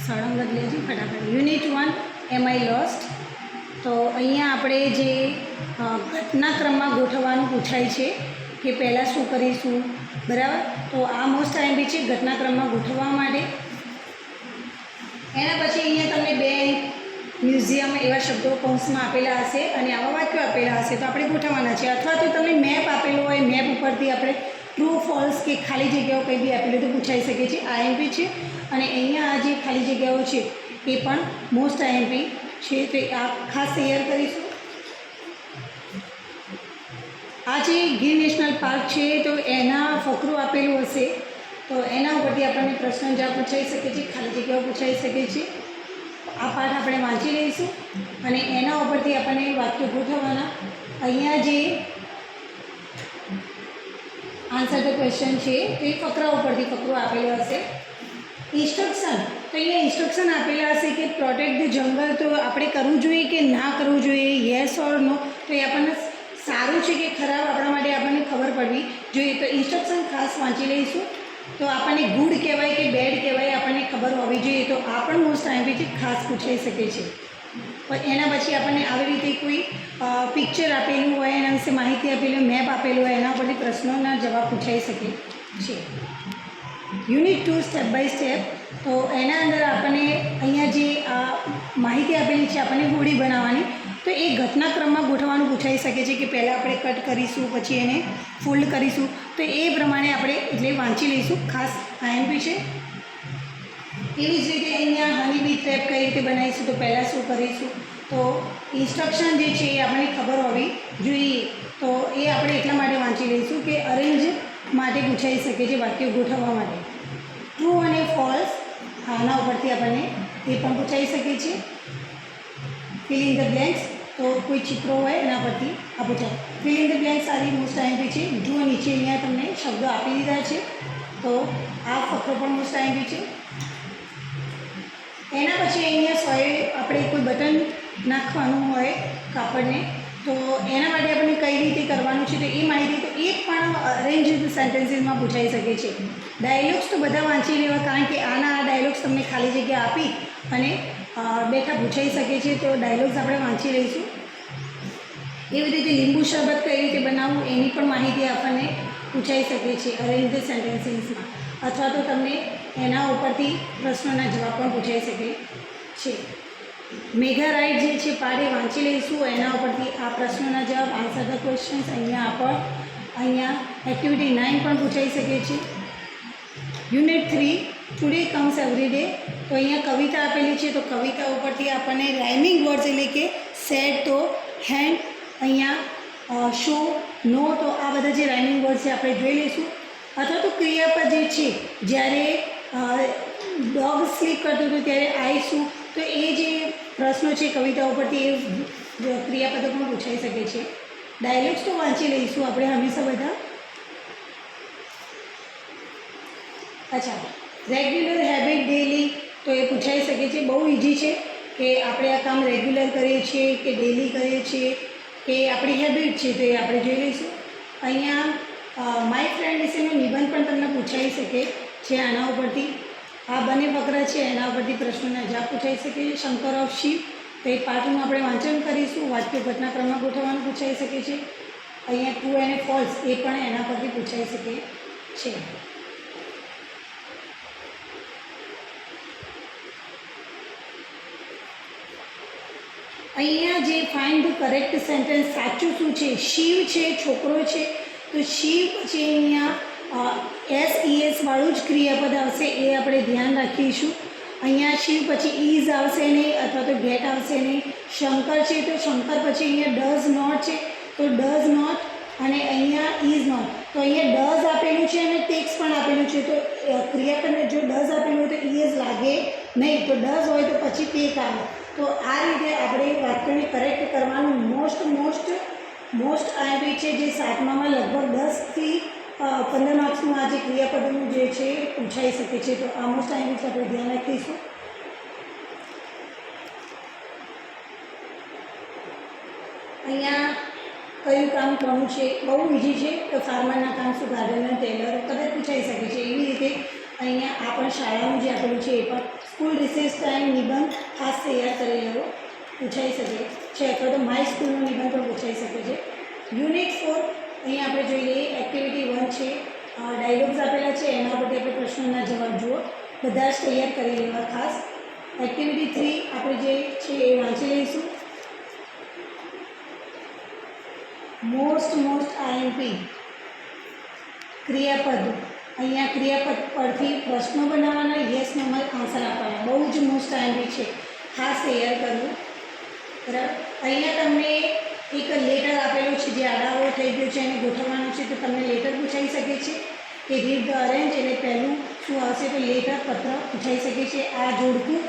સળંગ જ લેજો ફટાફટ. Unit 1 am I lost. તો અહીંયા આપણે જે ઘટનાક્રમમાં ગોઠવવાનું પૂછાય છે કે પહેલાં શું કરીશું, બરાબર. તો આ મોસ્ટ આઈએમપી છે ઘટનાક્રમમાં ગોઠવવા માટે. એના પછી અહીંયા તમને બે મ્યુઝિયમ એવા શબ્દો કૌંસમાં આપેલા હશે અને આવા વાક્યો આપેલા હશે તો આપણે ગોઠવવાના છે. અથવા તો તમને મેપ આપેલો હોય, મેપ ઉપરથી આપણે ટ્રુ ફોલ્સ કે ખાલી જગ્યાઓ કંઈ બી આપેલું તો પૂછાઈ શકે છે. આઈએમપી છે. અને અહીંયા આ જે ખાલી જગ્યાઓ છે એ પણ મોસ્ટ આઈએમપી છે. તો આ ખાસ તૈયાર કરીશું. આ જે ગીર નેશનલ પાર્ક છે તો એના ફકરું આપેલું હશે તો એના ઉપરથી આપણને પ્રશ્ન જવાબ પૂછાઈ શકે છે, ખાલી જગ્યાઓ પૂછાઈ શકે છે. આ પાઠ આપણે વાંચી લઈશું અને એના ઉપરથી આપણને વાક્યો ગોઠવવાના. અહીંયા જે આન્સર ધ ક્વેશ્ચન છે તો એ ફકરા ઉપરથી ફકરો આપેલો હશે. ઇન્સ્ટ્રક્શન, તો અહીંયા ઇન્સ્ટ્રક્શન આપેલા હશે કે પ્રોટેક્ટ ધ જંગલ. તો આપણે કરવું જોઈએ કે ના કરવું જોઈએ, યસ ઓર નો. તો એ આપણને સારું છે કે ખરાબ આપણા માટે આપણને ખબર પડવી જોઈએ. તો ઇન્સ્ટ્રક્શન ખાસ વાંચી લઈશું. તો આપણને ગુડ કહેવાય કે બેડ કહેવાય આપણને ખબર હોવી જોઈએ. તો આ પણ મોસ્ટ આઈએમપી ખાસ પૂછાઈ શકે છે. પણ એના પછી આપણને આવી રીતે કોઈ પિક્ચર આપેલું હોય, એના વિશે માહિતી આપેલી હોય, મેપ આપેલું હોય, એના પરથી પ્રશ્નોના જવાબ પૂછાઈ શકે છે. Unit 2 step by step. તો એના અંદર આપણને અહીંયા જે માહિતી આપેલી છે આપણને હોડી બનાવવાની. તો એ ઘટનાક્રમમાં ગોઠવવાનું પૂછાઈ શકે છે કે પહેલાં આપણે કટ કરીશું, પછી એને ફોલ્ડ કરીશું. તો એ પ્રમાણે આપણે એટલે વાંચી લઈશું. ખાસ આઈએમપી છે. એવી જ રીતે અહીંયા હની બી ટ્રેપ કઈ રીતે બનાવીશું, તો પહેલાં શું કરીશું. તો ઇન્સ્ટ્રક્શન જે છે એ આપણને ખબર હોવી જોઈએ. તો એ આપણે એટલા માટે વાંચી લઈશું કે અરેન્જ માટે પૂછાઈ શકે છે, વાક્યો ગોઠવવા માટે. ટ્રુ અને ફોલ્સ આના ઉપરથી આપણને એ પણ પૂછાઈ શકે છે. ફિલ ઇન ધ બ્લેન્ક્સ, તો કોઈ ચિત્રો હોય એના પરથી આ પૂછાય. ફિલ ઇન ધ બ્લેન્ક્સ સારી મોસ્ટ આઈએમપી છે. જુઓ નીચે અહીંયા તમને શબ્દો આપી દીધા છે તો આ ફકરો પણ મોસ્ટ આઈએમપી છે. એના પછી અહીંયા સોએ આપણે કોઈ બટન નાખવાનું હોય કાપડને તો એના માટે આપણને કઈ રીતે કરવાનું છે તો એ માહિતી તો એ પણ અરેન્જ સેન્ટેન્સીસમાં પૂછાઈ શકે છે. ડાયલોગ્સ તો બધા વાંચી લેવા, કારણ કે આના આ ડાયલોગ્સ તમને ખાલી જગ્યા આપી અને બેઠા પૂછાઈ શકે છે. તો ડાયલોગ્સ આપણે વાંચી લઈશું. એવી રીતે લીંબુ શરબત કઈ રીતે બનાવવું એની પણ માહિતી આપણને પૂછાઈ શકે છે અરેન્જ સેન્ટેન્સીસમાં. અથવા તો તમને એના ઉપરથી પ્રશ્નોના જવાબ પણ પૂછાઈ શકે છે. મેઘા રાઇડ જે છે પાઠ એ વાંચી લઈશું. એના ઉપરથી આ પ્રશ્નોના જવાબ, આન્સર ધ ક્વેશ્ચન્સ અહીંયા એક્ટિવિટી 9 પણ પૂછાઈ શકે છે. Unit 3 today comes every day. તો અહીંયા કવિતા આપેલી છે તો કવિતા ઉપરથી આપણને રાઇમિંગ વર્ડ્સ એટલે કે સેડ, તો હેન્ડ, અહીંયા શો, નો, તો આ બધા જે રાઇમિંગ વર્ડ છે આપણે જોઈ લઈશું. અથવા તો ક્રિયાપદ જે છે, જ્યારે ડોગ સ્લીપ કરતું હતું ત્યારે આઈ શું, તો એ જે પ્રશ્નો છે કવિતા ઉપરથી એ ક્રિયાપદો પણ પૂછાઈ શકે છે. ડાયલોગ્સ તો વાંચી લઈશું આપણે હંમેશા બધા. અચ્છા, રેગ્યુલર હેબિટ ડેલી, તો એ પૂછાઈ શકે છે. બહુ ઇઝી છે કે આપણે આ કામ રેગ્યુલર કરીએ છીએ કે ડેલી કરીએ છીએ કે આપણી હેબિટ છે, તો એ આપણે જોઈ લઈશું. અહીંયા માય ફ્રેન્ડ વિશેનો નિબંધ પણ તમને પૂછાઈ શકે છે આના ઉપરથી. આ બંને ફકરા છે એના ઉપરથી પ્રશ્નોના જવાબ પૂછાઈ શકે છે. શંકર ઓફ શિવ, તો એ પાઠનું આપણે વાંચન કરીશું. વાક્યો ઘટનાક્રમમાં ગોઠવવાનું પૂછાઈ શકે છે. અહીંયા ટ્રુ અને ફોલ્સ એ પણ એના પરથી પૂછાઈ શકે છે. અહીંયા જે ફાઇન્ડ ધ કરેક્ટ સેન્ટેન્સ, સાચું શું છે. શિવ છે, છોકરો છે, તો શિવ પછી અહીંયા SES વાળું જ ક્રિયાપદ આવશે, એ આપણે ધ્યાન રાખીશું. અહીંયા શિવ પછી ઇઝ આવશે નહીં અથવા તો ગેટ આવશે નહીં. શંકર છે તો શંકર પછી અહીંયા ડઝ નોટ છે તો ડઝ નોટ, અને અહીંયા ઇઝ નોટ. તો અહીંયા ડઝ આપેલું છે અને ટેક્સ પણ આપેલું છે. તો ક્રિયાપદને જો ડઝ આપેલું હોય તો ઇઝ લાગે નહીં, તો ડઝ હોય તો પછી ટેક આવે. તો આ રીતે આપણે વાક્યને કરેક્ટ કરવાનું. મોસ્ટ આઈએમપી છે જે 7મામાં લગભગ 10 થી 15 માર્ક્સનું આ જે ક્રિયાપદોનું જે છે પૂછાઈ શકે છે. તો આ મોસ્ટ આઈએમપી આપણે ધ્યાન રાખીશું. અહીંયા કયું કામ કોનું છે, બહુ ઇઝી છે. તો ફાર્મરના કામ શું, ગાર્ડનર, ટેલર, કદાચ પૂછાઈ શકે છે. એવી રીતે અહીંયા આ પણ શાળાનું જે આપેલું છે એ પણ સ્કૂલ રિસેસ ટાઈમ નિબંધ ખાસ તૈયાર કરી લેવો, પૂછાઈ શકે છે, અથવા તો માય સ્કૂલનો નિબંધ પણ પૂછાઈ શકે છે. યુનિટ 4 અહીંયા આપણે જોઈ લઈએ. એક્ટિવિટી 1 છે, ડાયલોગ્સ આપેલા છે, એના પરથી આપણે પ્રશ્નોના જવાબ જુઓ, બધા જ તૈયાર કરી લેવા ખાસ. એક્ટિવિટી 3 આપણે જે છે એ વાંચી લઈશું. મોસ્ટ આઈએમપી ક્રિયાપદ, અહીંયા ક્રિયાપદ પરથી પ્રશ્નો બનાવવાના, યસ નોમાં આન્સર આપવાના, બહુ જ મોસ્ટ આઈએમપી છે, ખાસ તૈયાર કરવું. બરાબર. અહીંયા તમને એક લેટર આપેલું છે જે આડાવડો થઈ ગયો છે એને ગોઠવવાનું છે, તો તમને લેટર પૂછાઈ શકે છે કે રીડ ધ અરેન્જ, એટલે પહેલું શું આવશે તો લેટર, પત્ર પૂછાઈ શકે છે. આ જોડકું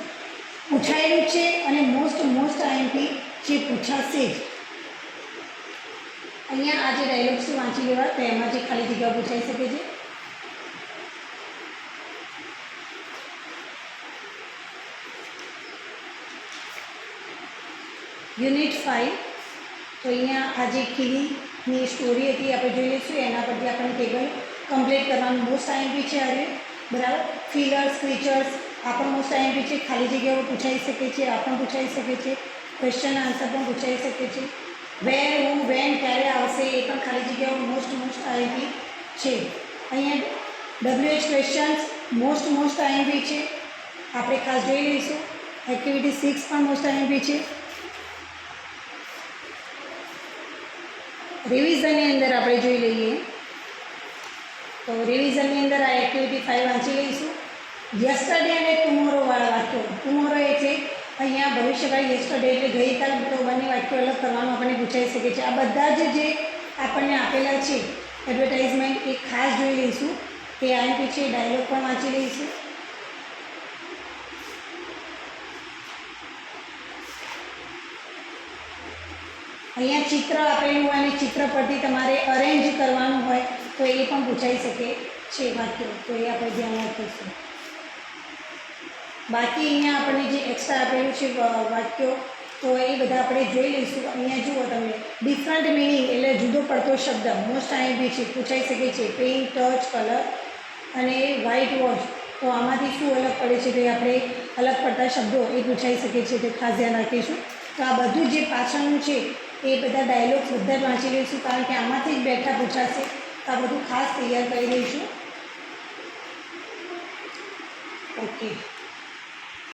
પૂછાયેલું છે અને મોસ્ટ આઈએમપી જે પૂછાશે જ. અહીંયા આ જે ડાયલોગ્સ છે વાંચી લેવા, તો એમાં જે ખાલી જગ્યા પૂછાઈ શકે છે. યુનિટ 5, તો અહીંયા આ જે ખીલીની સ્ટોરી હતી આપણે જોઈ લઈશું, એના પરથી આપણે ટેબલ કમ્પ્લીટ કરવાનું. મોસ્ટ આઈએમપી છે હવે, બરાબર. ફિલર્સ, ક્રીચર્સ આ પણ મોસ્ટ આઈએમપી છે, ખાલી જગ્યાઓ પૂછાઈ શકે છે, આ પણ પૂછાઈ શકે છે, ક્વેશ્ચન આન્સર પણ પૂછાઈ શકે છે. વેર, હું, વેન ક્યારે આવશે એ પણ ખાલી જગ્યાઓ મોસ્ટ આઈએમપી છે. અહીંયા WH ક્વેશ્ચન્સ મોસ્ટ આઈએમપી છે, આપણે ખાસ જોઈ લઈશું. એક્ટિવિટી 6 પણ મોસ્ટ આઈએમપી છે. રિવિઝનની અંદર આપણે જોઈ લઈએ, તો રિવિઝનની અંદર આ એક્ટિવિટી 5 વાંચી લઈશું. યસ્ટરડે અને ટુમોરો વાળા વાક્યો. ટુમોરો એટલે અહીંયા ભવિષ્યકાળ, યસ્ટરડે એટલે ગઈકાલ, તો બંને વાક્યો અલગ કરવાનું આપણને પૂછાઈ શકે છે. આ બધા જ જે આપણને આપેલા છે એડવર્ટાઇઝમેન્ટ એ ખાસ જોઈ લઈશું, કે આઈએમપી છે. ડાયલોગ પણ વાંચી લઈશું. અહીંયા ચિત્ર આપેલું હોય અને ચિત્ર પરથી તમારે અરેન્જ કરવાનું હોય તો એ પણ પૂછાઈ શકે છે વાક્યો, તો એ આપણે ધ્યાન રાખીશું. બાકી અહીંયા આપણને જે એક્સ્ટ્રા આપેલું છે વાક્યો, તો એ બધા આપણે જોઈ લઈશું. અહીંયા જુઓ તમે, ડિફરન્ટ મિનિંગ એટલે જુદો પડતો શબ્દ મોસ્ટ આઈએમપી છે, પૂછાઈ શકે છે. પેઇન્ટ, ટચ, કલર અને વ્હાઇટ વોશ, તો આમાંથી શું અલગ પડે છે, તો એ આપણે અલગ પડતા શબ્દો એ પૂછાઈ શકે છે, તે ખાસ ધ્યાન રાખીશું. તો આ બધું જે પાછળનું છે એ બધા ડાયલોગ્સ બધા જ વાંચી લઈશું, કારણ કે આમાંથી જ બેઠા પૂછાશે, તો આ બધું ખાસ તૈયાર કરી લઈશું. ઓકે.